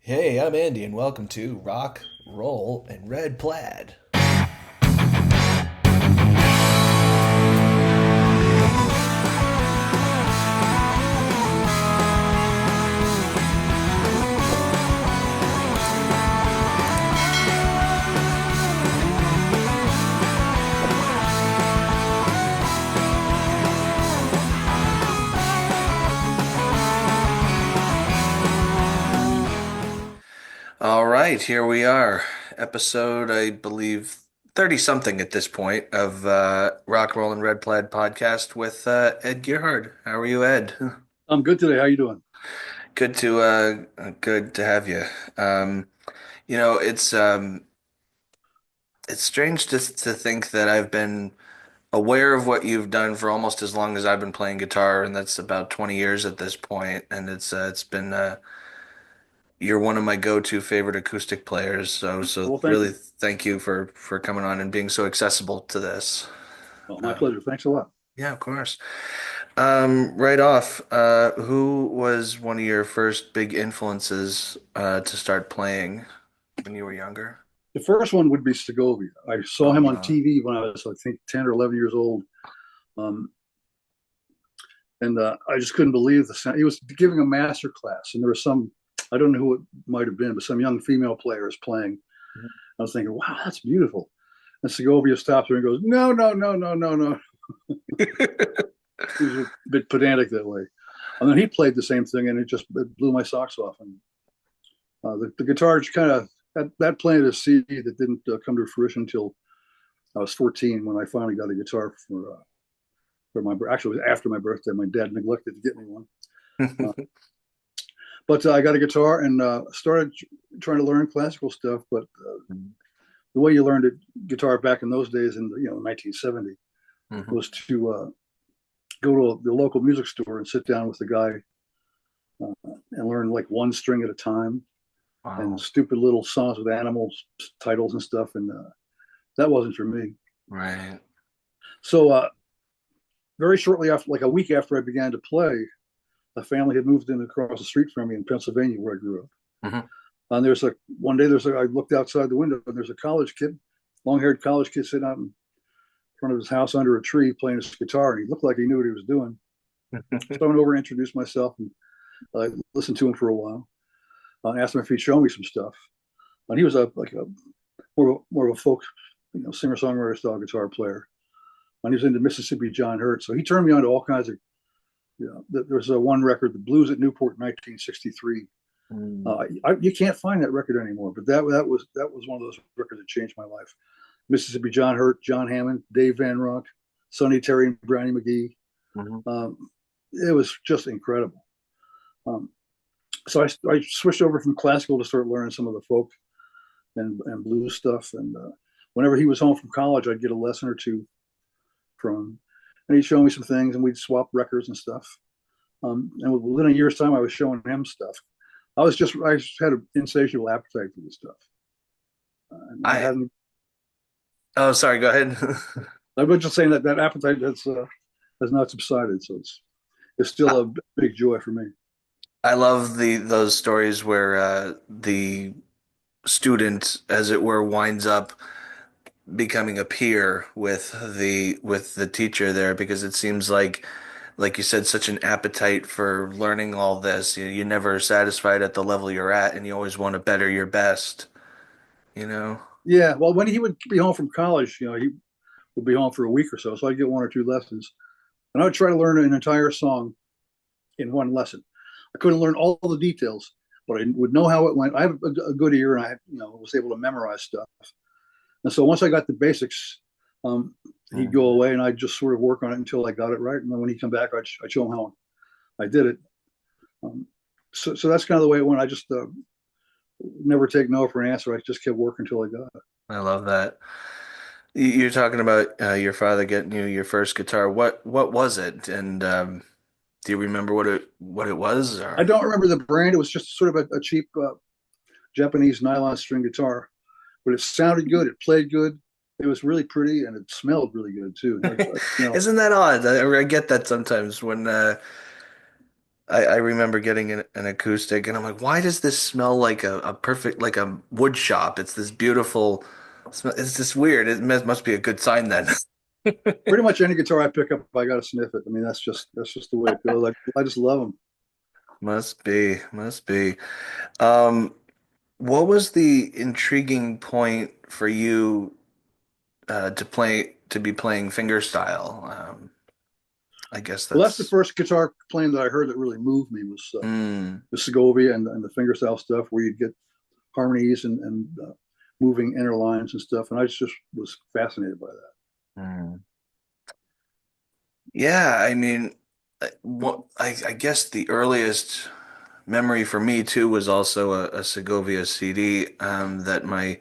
Hey, I'm Andy, and welcome to Rock, Roll, and Red Plaid. All right, here we are. Episode, I believe, 30 something at this point of Rock, Roll, and Red Plaid podcast with Ed Gerhard. How are you, Ed? I'm good today. How you doing? Good to have you. Um, it's strange to think that I've been aware of what you've done for almost as long as I've been playing guitar, and that's about 20 years at this point. And it's been you're one of my go-to favorite acoustic players. So Well, thank really you. thank you for coming on and being so accessible to this. Well, my Um, pleasure. Thanks a lot. yeah, of course. Right off, who was one of your first big influences to start playing when you were younger? The first one would be Segovia. I saw him on Uh, TV when I was, I think, 10 or 11 years old. Um, and I just couldn't believe the sound. He was giving a master class, and there was some, I don't know who it might have been, but some young female players playing. I was thinking, wow, that's beautiful. And Segovia stops her and goes, no, no, no, no, no, no. He was a bit pedantic that way. And then he played the same thing, and it blew my socks off. And the guitar kind of that planted a seed that didn't come to fruition until I was 14 when I finally got a guitar for my actually it was after my birthday. My dad neglected to get me one, uh, but I got a guitar and started trying to learn classical stuff. But the way you learned it, guitar back in those days in 1970 Mhm. was to go to the local music store and sit down with the guy and learn like one string at a time and Wow. stupid little songs with animals titles and stuff, and that wasn't for me. Right. So very shortly after, like a week after I began to play, a family had moved in across the street from me in Pennsylvania, where I grew up. Hmm. And I looked outside the window, and there's a college kid, long-haired college kid, sitting out in front of his house under a tree playing his guitar, and he looked like he knew what he was doing. So I went over and introduced myself, and I listened to him for a while. I asked him if he'd show me some stuff, and he was a more of a folk, singer songwriter style guitar player. And he was into Mississippi John Hurt, so he turned me on to all kinds of. There's a one record, the Blues at Newport, 1963. Mm. You can't find that record anymore, but that was one of those records that changed my life. Mississippi John Hurt, John Hammond, Dave Van Ronk, Sonny Terry, and Brownie McGee. Mhm. It was just incredible. Um, so I switched over from classical to start learning some of the folk and blues stuff. And whenever he was home from college, I'd get a lesson or two from him, and he'd show me some things, and we'd swap records and stuff. And within a year's time, I was showing him stuff. I just had an insatiable appetite for this stuff. And I I hadn't. Oh, sorry, go ahead. I was just saying that that appetite has not subsided, so it's still a big joy for me. I love the those stories where the student, as it were, winds up becoming a peer with the teacher there because it seems like you said, such an appetite for learning all this. You're never satisfied at the level you're at, and you always want to better your best, you know? Yeah, well, when he would be home from college, he would be home for a week or so, so I'd get one or two lessons, and I would try to learn an entire song in one lesson. I couldn't learn all the details, but I would know how it went. I have a good ear, and I was able to memorize stuff. And so once I got the basics, he'd go Mhm. away, and I'd just sort of work on it until I got it right. And then when he'd come back, I'd show him how I did it. Um, so that's kind of the way it went. I just never take no for an answer. I just kept working until I got it. I love that. You're talking about your father getting you your first guitar. What was it? And do you remember what it was? I Or don't remember the brand. It was just sort of a cheap Japanese nylon string guitar, but it sounded good. It played good. It was really pretty, and it smelled really good too. isn't that odd? I get that sometimes when I remember getting an acoustic, and I'm like, why does this smell like a perfect, like a wood shop? It's this beautiful smell. It's just weird. It must be a good sign then. Pretty much any guitar I pick up, I got to sniff it. I mean, that's just the way it goes. Like I just love them. Must be, must be. Um, what was the intriguing point for you to be playing fingerstyle? I guess Well, that's the that's first guitar playing that I heard that really moved me was mm, the Segovia and the fingerstyle stuff, where you'd get harmonies and moving inner lines and stuff. And I just was fascinated by that. mm. Yeah, I mean, what I guess the earliest memory for me too was also a Segovia CD that my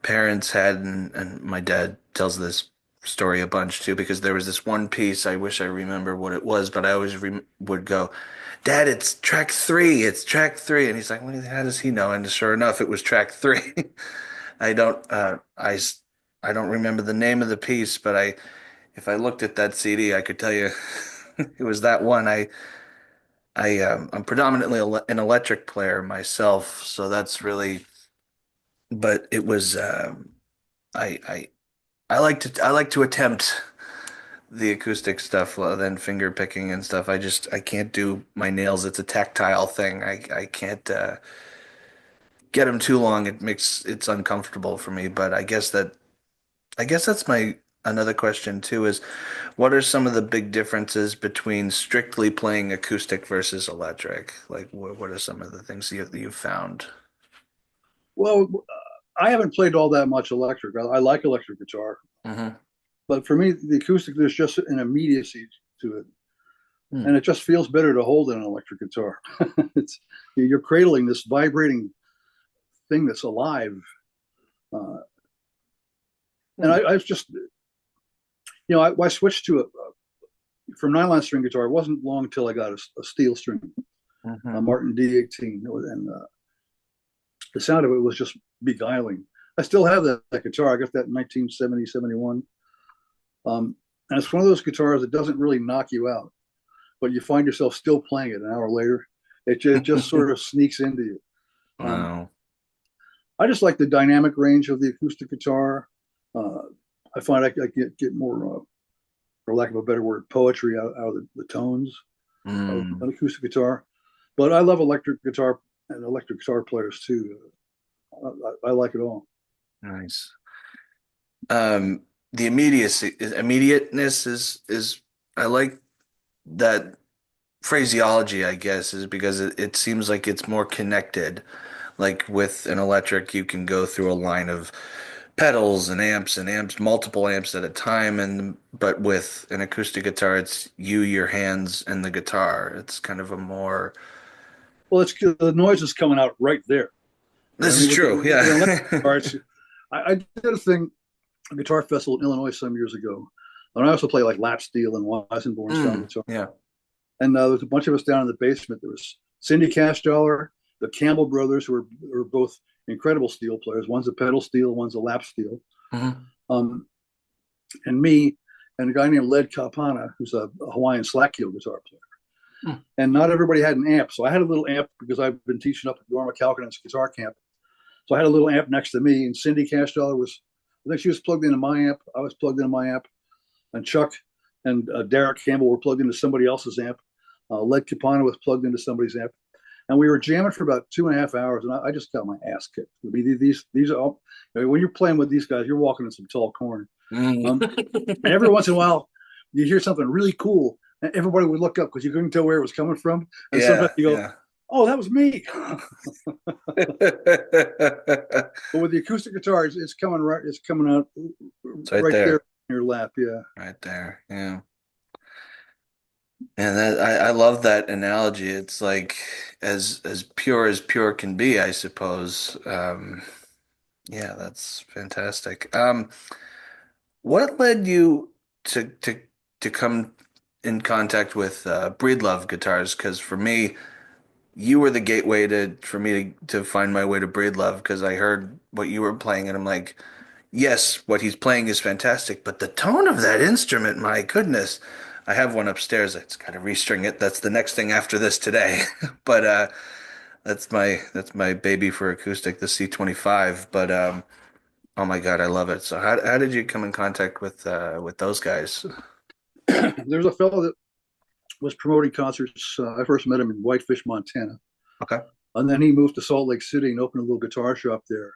parents had, and my dad tells this story a bunch too because there was this one piece. I wish I remember what it was, but I always would go, "Dad, it's track three. It's track three," and he's like, "Well, how does he know?" And sure enough, it was track three. I don't, I don't remember the name of the piece, but if I looked at that CD, I could tell you it was that one. I'm predominantly an electric player myself, so that's really, but it was, I, I, I like to attempt the acoustic stuff rather than finger picking and stuff. I can't do my nails. It's a tactile thing. I can't, get them too long. It's uncomfortable for me, but I guess that's my another question too is what are some of the big differences between strictly playing acoustic versus electric? Like what are some of the things you've found? Well, I haven't played all that much electric. I like electric guitar, Hmm. but for me, the acoustic, there's just an immediacy to it, Hmm. and it just feels better to hold than an electric guitar. It's you're cradling this vibrating thing that's alive, uh, and Hmm. I've just I switched to from nylon string guitar. It wasn't long until I got a steel string, a Hmm. Martin D18, and the sound of it was just beguiling. I still have that guitar. I got that in 1970, 71. And it's one of those guitars that doesn't really knock you out, but you find yourself still playing it an hour later. It just sort of sneaks into you. Um, Wow. I just like the dynamic range of the acoustic guitar. Uh, I find I get more, for lack of a better word, poetry out of the tones of Mm, an acoustic guitar. But I love electric guitar and electric guitar players too. I like it all. nice. Um, the immediateness is I like that phraseology, I guess, is because it seems like it's more connected. Like with an electric, you can go through a line of pedals and amps, multiple amps at a time, and but with an acoustic guitar, it's you, your hands, and the guitar. It's kind of a more. Well, it's the noise is coming out right there. I This is mean, true, with an electric yeah. guitar, I did a thing, a guitar festival in Illinois some years ago, and I also play like lap steel and Weissenborn style guitar. Yeah. And there was a bunch of us down in the basement. There was Cindy Cashdollar, the Campbell brothers, who are both incredible steel players. One's a pedal steel, one's a lap steel. Hmm. Um, and me, and a guy named Led Kapana, who's a Hawaiian slack keel guitar player. And not everybody had an amp. So I had a little amp because I've been teaching up at Norma Calkinen's guitar camp. So I had a little amp next to me, and Cindy Cashdollar I think she was plugged into my amp. I was plugged into my amp, and Chuck and Derek Campbell were plugged into somebody else's amp. Led Capano was plugged into somebody's amp, and we were jamming for about 2.5 hours, and I just got my ass kicked. I mean, these are all, when you're playing with these guys, you're walking in some tall corn. Mm. And every once in a while, you hear something really cool, and everybody would look up because you couldn't tell where it was coming from, and sometimes Yeah, you go, yeah. "Oh, that was me." It's But with the acoustic guitar, it's coming right, it's coming out right right there there. in your lap. Yeah. Right there. Yeah. And I love that analogy. It's like as pure can be, I suppose. Yeah, that's fantastic. What led you to come in contact with Breedlove Guitars? Because for me, you were the gateway to for me to find my way to Breedlove because I heard what you were playing and I'm like, yes, what he's playing is fantastic, but the tone of that instrument, my goodness. I have one upstairs. I just got to restring it. That's the next thing after this today. But that's my baby for acoustic, the C25. But oh my God, I love it. So how did you come in contact with those guys? There's a fellow that was promoting concerts. I first met him in Whitefish, Montana, Okay. and then he moved to Salt Lake City and opened a little guitar shop there.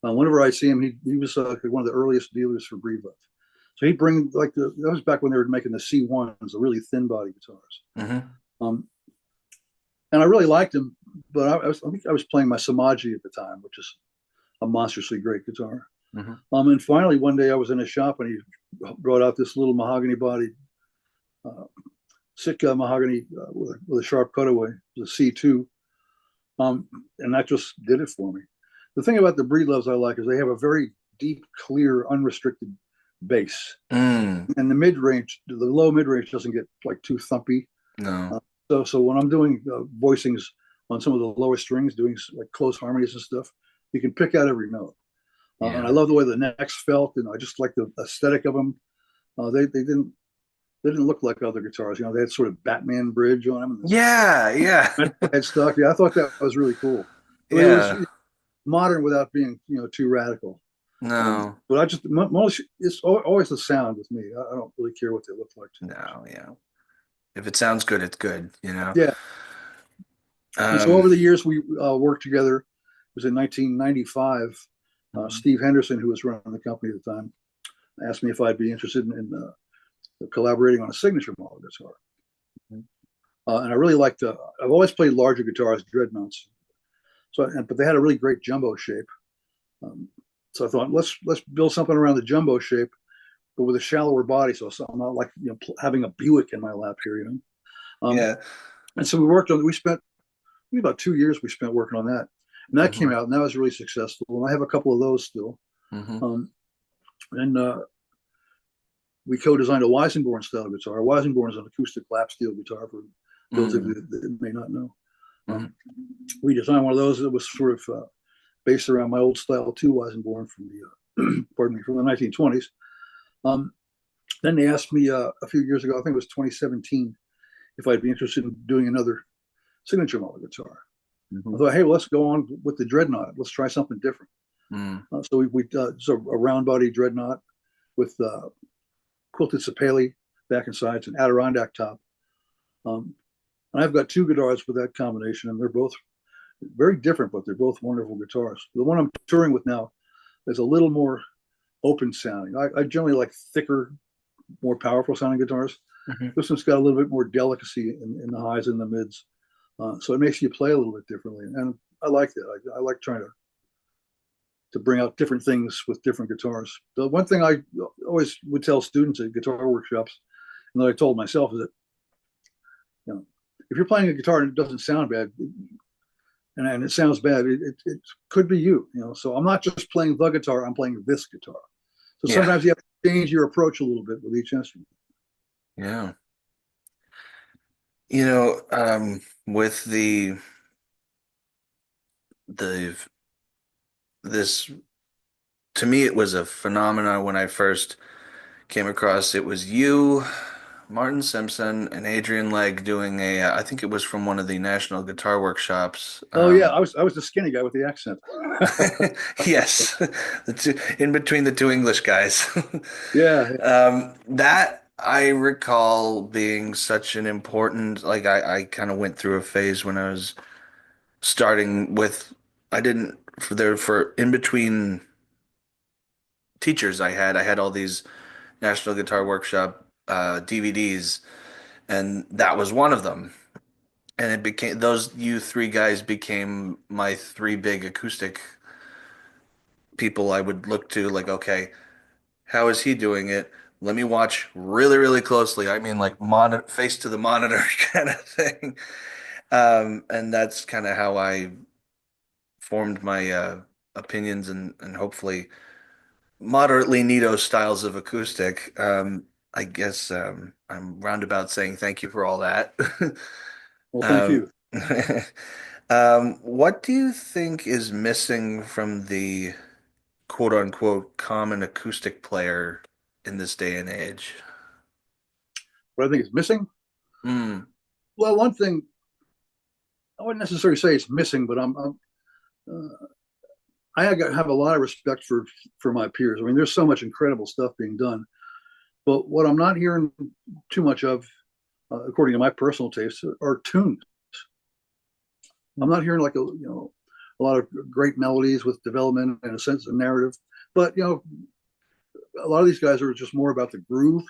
Whenever I see him, he was one of the earliest dealers for Breedlove. So he'd bring that was back when they were making the C1s, the really thin body guitars. Hmm. Um, and I really liked him, but I think I was playing my Samaji at the time, which is a monstrously great guitar. Hmm. And finally, one day I was in his shop and he brought out this little mahogany bodied uh, Sitka mahogany with a sharp cutaway, the C2. And that just did it for me. The thing about the Breedloves I like is they have a very deep, clear, unrestricted bass. Mm, And the mid range, the low mid range doesn't get like too thumpy. no. Uh, so when I'm doing voicings on some of the lower strings, doing like close harmonies and stuff, you can pick out every note. And I Yeah. love the way the necks felt, and I just like the aesthetic of them. They didn't look like other guitars. You know, they had sort of Batman bridge on them, Yeah, yeah. and the headstock. Yeah, I thought that was really cool. It was Yeah. modern without being too radical. No. But I just most it's always the sound with me. I don't really care what they look like too much. No, yeah. If it sounds good, it's good, you know. Yeah, and so Um, over the years we worked together. It was in 1995. mhm. Steve Henderson, who was running the company at the time, asked me if I'd be interested in collaborating on a signature model guitar. And I really liked. I've always played larger guitars, dreadnoughts. But they had a really great jumbo shape. Um, so I thought let's build something around the jumbo shape, but with a shallower body, so I'm not like having a Buick in my lap here, Um, Yeah. and so we worked on. We spent maybe about 2 years we spent working on that, and that came Hmm. out, and that was really successful. And I have a couple of those still. Hmm. Um, and we co-designed a Weisenborn style guitar. Weisenborn is an acoustic lap steel guitar for those of you Hmm. that may not know. Hmm. Um, we designed one of those that was sort of based around my old style two Weisenborn from the pardon me, from the 1920s. Um, then they asked me a few years ago, I think it was 2017, if I'd be interested in doing another signature model guitar. I Hmm. thought, hey, well, let's go on with the dreadnought. Let's try something different. Mm. So a round body dreadnought with quilted sapele back and sides and Adirondack top. Um, and I've got two guitars with that combination, and they're both very different, but they're both wonderful guitars. The one I'm touring with now is a little more open sounding. I generally like thicker, more powerful sounding guitars. Hmm. This one's got a little bit more delicacy in the highs and the mids, so it makes you play a little bit differently, and I like that. I like trying to bring out different things with different guitars. The one thing I always would tell students at guitar workshops, and that I told myself, is that if you're playing a guitar and it doesn't sound bad, and it sounds bad, it could be you. So I'm not just playing the guitar; I'm playing this guitar. So Yeah. sometimes you have to change your approach a little bit with each instrument. Yeah. With the this to me it was a phenomenon when I first came across it was you, Martin Simpson, and Adrian Legg doing I think it was from one of the National Guitar Workshops. Oh yeah, I was the skinny guy with the accent. Yes, in between the two English guys. Yeah, That I recall being such an important, like I kind of went through a phase when I was starting with, I didn't, for in between teachers I had all these National Guitar Workshop DVDs, and that was one of them. And it became those you three guys became my three big acoustic people I would look to, like, okay, how is he doing it? Let me watch really, really closely. I mean, like monitor, face to the monitor kind of thing. And that's kind of how I formed my opinions and hopefully moderately neato styles of acoustic. I guess I'm roundabout saying thank you for all that. well, thank Um, you. what do you think is missing from the quote unquote common acoustic player in this day and age? what I think is missing. Mm, Well, one thing I wouldn't necessarily say it's missing, but I have a lot of respect for my peers. I mean, there's so much incredible stuff being done, but what I'm not hearing too much of, according to my personal taste, are tunes. I'm not hearing like a lot of great melodies with development and a sense of narrative, but a lot of these guys are just more about the groove.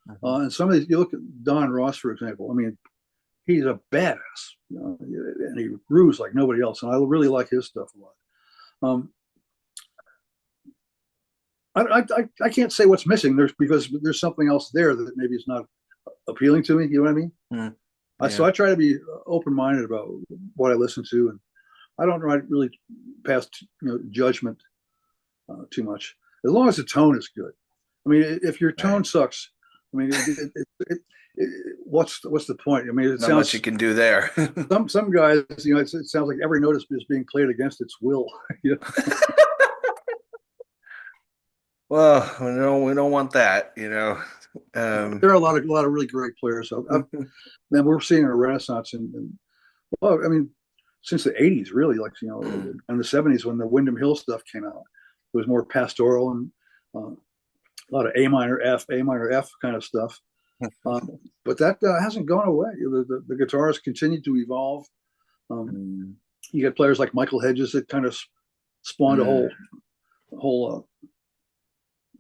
mhm. And some of these, you look at Don Ross, for example. I mean, he's a badass, and he grooves like nobody else. And I really like his stuff a lot. Um, I can't say what's missing. Because there's something else there that maybe is not appealing to me. You know what I mean? Mm, So yeah. I try to be open minded about what I listen to, and I don't really pass judgment too much as long as the tone is good. I mean, if your tone Right. sucks, I mean, what's the point? I mean, it Not much you sounds can do there. some guys, it sounds like every note is being played against its will. You Well, we don't want that, you know. Um, There are a lot of really great players. Man, we're seeing a renaissance well, I mean, since the '80s, really, like in the '70s when the Wyndham Hill stuff came out, it was more pastoral and a lot of A minor F kind of stuff. But that hasn't gone away. The guitars continue to evolve. Um, mm, you get players like Michael Hedges that kind of spawned a mm, whole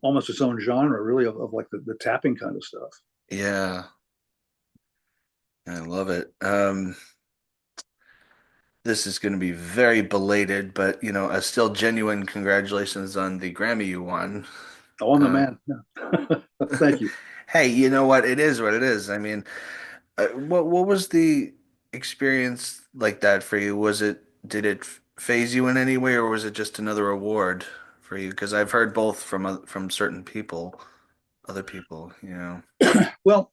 almost its own genre, really, of like the tapping kind of stuff. yeah, I love it. This is going to be very belated, but a still genuine congratulations on the Grammy you won. Oh, I'm the Uh, man. Yeah. Thank you. hey, you know what? It is what it is. I mean, what was the experience like that for you? Did it phase you in any way, or was it just another award for you? Because I've heard both from certain people, other people. Well,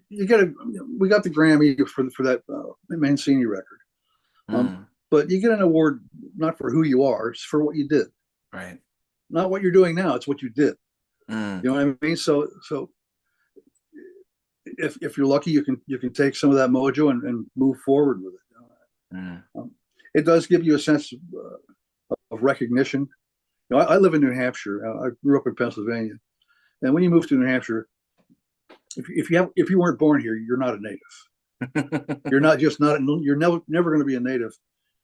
you get a we got the Grammy for that Mancini record, um, Mm, but you get an award not for who you are, it's for what you did, right. not what you're doing now. It's what you did. Mm, You know what I mean? So if you're lucky, you can take some of that mojo and move forward with it. mm, It does give you a sense of recognition. I live in New Hampshire. I grew up in Pennsylvania, and when you move to New Hampshire, if you weren't born here, you're not a native. You're not just not. You're never going to be a native.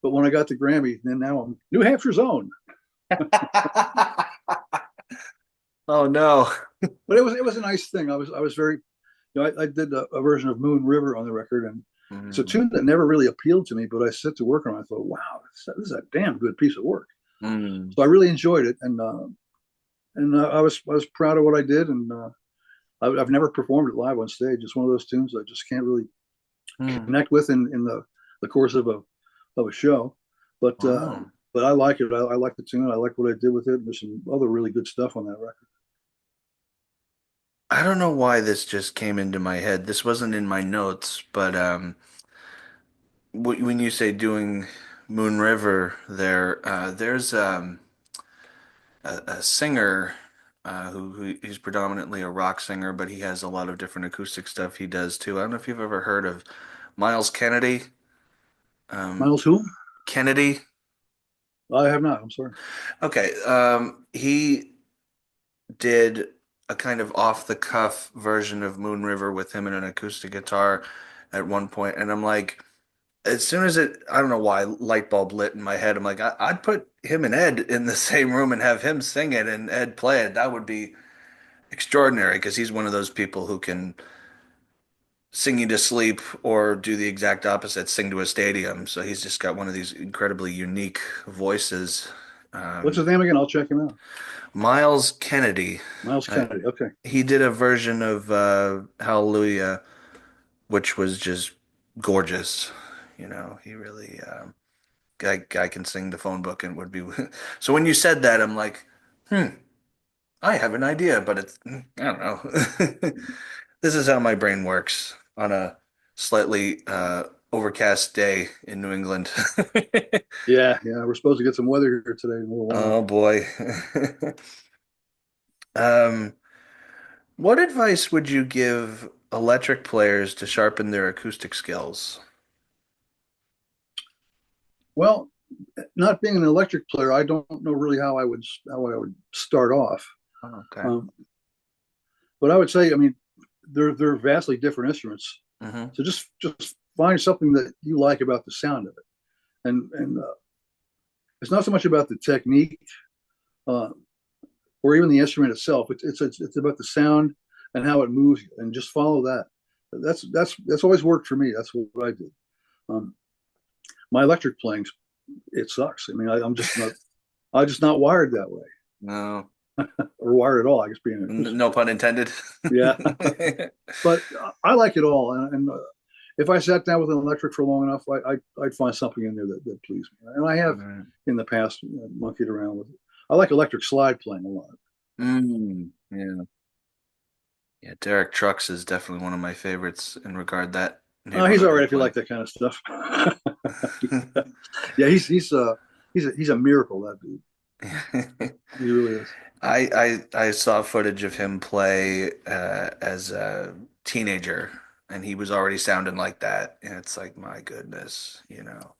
But when I got the Grammy, then now I'm New Hampshire's own. Oh no. But it was a nice thing. I was very, I did a version of Moon River on the record, and it's a Mm, tune that never really appealed to me. But I set to work on it. I thought, wow, this is a damn good piece of work. mm, So I really enjoyed it, and I was proud of what I did, and I've never performed it live on stage. It's one of those tunes I just can't really mm. connect with in the course of a show. But uh, Wow. but I like it. I like the tune. I like what I did with it. There's some other really good stuff on that record. I don't know why this just came into my head. This wasn't in my notes, but when you say doing Moon River there, there's a singer he's predominantly a rock singer, but he has a lot of different acoustic stuff he does too. I don't know if you've ever heard of Miles Kennedy. Um, Miles who? Kennedy. I have not. I'm sorry. Okay. He did a kind of off the cuff version of Moon River with him and an acoustic guitar at one point, and I'm like, as soon as I don't know why, light bulb lit in my head. I'm like, I'd put him and Ed in the same room and have him sing it and Ed play it. That would be extraordinary because he's one of those people who can sing you to sleep or do the exact opposite, sing to a stadium. So he's just got one of these incredibly unique voices. What's Um, his name again? I'll check him out. Miles Kennedy, Miles uh, Kennedy. Okay. he did a version of Hallelujah, which was just gorgeous. He really guy can sing the phone book and would be. So when you said that, I'm like, I have an idea, but I don't know. This is how my brain works on a slightly overcast day in New England. Yeah, yeah. We're supposed to get some weather here today in a little while. Oh boy. Um, What advice would you give electric players to sharpen their acoustic skills? Well, not being an electric player, I don't know really how I would start off. Oh, okay. Um, but I would say, I mean, they're vastly different instruments. Hmm. So just find something that you like about the sound of it, and it's not so much about the technique uh, or even the instrument itself. It's about the sound and how it moves you, and just follow that. That's always worked for me. That's what I did. Um, my electric playing, it sucks. I mean, I'm just not wired that way, No, or wired at all. I guess being an acoustic no player. pun intended. Yeah, but I like it all, and if I sat down with an electric for long enough, I'd find something in there that pleased me, and I have Right. in the past monkeyed around with it. I like electric slide playing a lot. Yeah. Yeah, Derek Trucks is definitely one of my favorites in regard that He's all neighborhood I right if you play. like that kind of stuff. Yeah, he's a miracle, that dude. He really is. I saw footage of him play as a teenager, and he was already sounding like that. And it's like, my goodness, you know.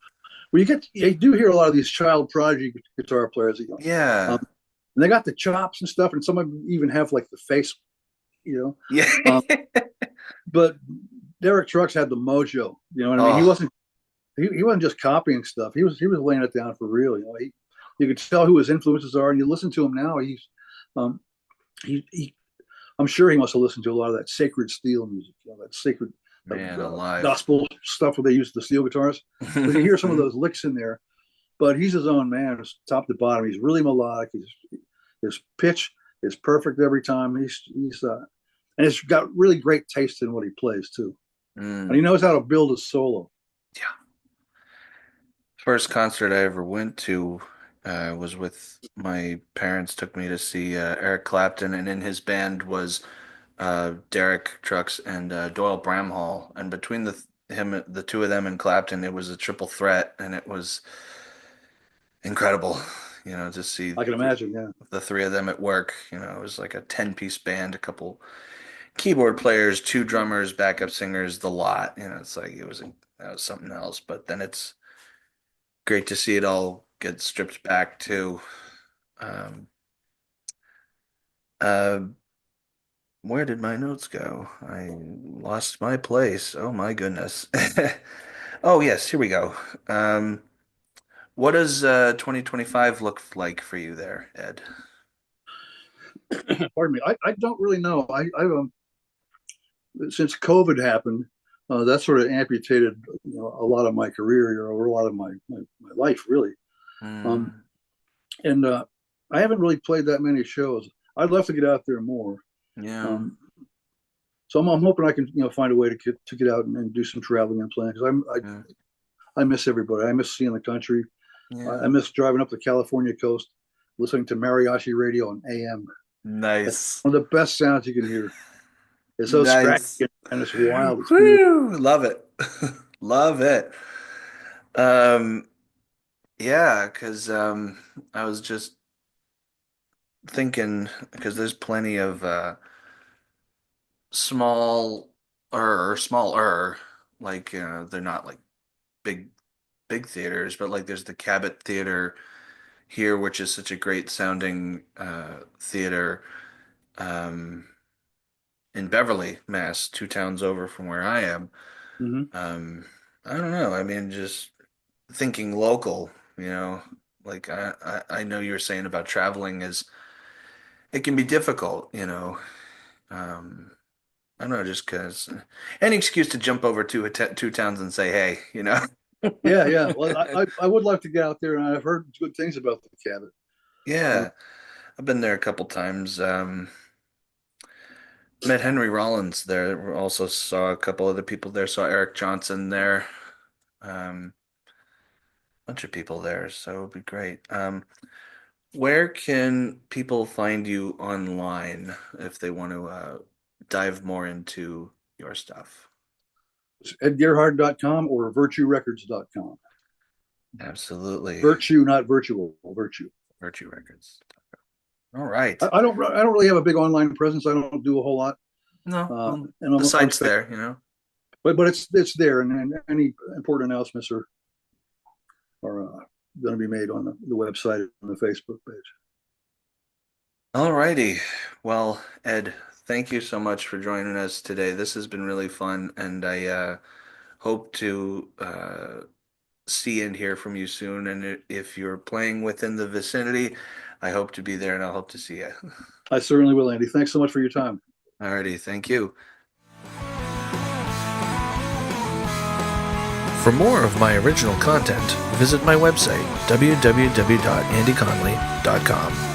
Well, you do hear a lot of these child prodigy guitar players, Yeah. and they got the chops and stuff, and some of them even have like the face, you Yeah. but Derek Trucks had the mojo. You know what I mean? He Oh, wasn't he wasn't just copying stuff. He was laying it down for real. You could tell who his influences are, and you listen to him now. Um, he I'm sure he must have listened to a lot of that sacred steel music, that sacred man, alive. gospel stuff where they use the steel guitars. Because you hear some of those licks in there, but he's his own man, top to bottom. He's really melodic. His pitch is perfect every time. And he's got really great taste in what he plays too, and he Mm. knows how to build a solo. Yeah. First concert I ever went to was with my parents took me to see Eric Clapton, and in his band was Derek Trucks and Doyle Bramhall, and between the two of them and Clapton, it was a triple threat, and it was incredible, to see I can imagine. Yeah, the three of them at work. It was like a 10-piece band, a couple keyboard players, two drummers, backup singers, the lot. It's like that was something else. But then it's great to see it all get stripped back to. Um, uh, where did my notes go? I lost my place. Oh my goodness. Oh yes, here we go. Um, what does 2025 look like for you there, Ed? pardon me. I don't really know. Since COVID happened, that sort of amputated a lot of my career or a lot of my life really. Um, Mm, and I haven't really played that many shows. I'd love to get out there more. yeah, Um, so I'm hoping I can find a way to get out and do some traveling and playing because yeah, I miss everybody. I miss seeing the country. I yeah. miss driving up the California coast, listening to mariachi radio on AM. That's Nice. one of the best sounds you can hear. It's so scratchy Nice. and it's wild. It's beautiful. Woo! Love it. Love it. Um, yeah, because I was just thinking because there's plenty of smaller, like they're not like big big theaters, but like there's the Cabot Theater here, which is such a great sounding theater um in Beverly, Mass, two towns over from where I am. Mm-hmm. Um, I don't know. I mean, just thinking local, like I know you were saying about traveling is it can be difficult, Um, I don't know, just because any excuse to jump over two towns and say, hey. Yeah, yeah. Well, I would like to get out there, and I've heard good things about the cabin. Uh, Yeah, I've been there a couple times. Met Henry Rollins there. Also saw a couple other people there. Saw Eric Johnson there. Bunch of people there, so it would be great. Where can people find you online if they want to dive more into your stuff? it's edgerhard.com or virtuerecords.com. Absolutely. Virtue, not virtual, virtue. Virtue Records. All right. I don't really have a big online presence. I don't do a whole lot, No, well, and the I'm site's there, you know. but it's there, and any important announcements are going to be made on the website and the Facebook page. All righty. Well, Ed, thank you so much for joining us today. This has been really fun, and I hope to see and hear from you soon. And if you're playing within the vicinity, I hope to be there, and I hope to see you. I certainly will, Andy. Thanks so much for your time. Alrighty, thank you. For more of my original content, visit my website, www.andyconley.com.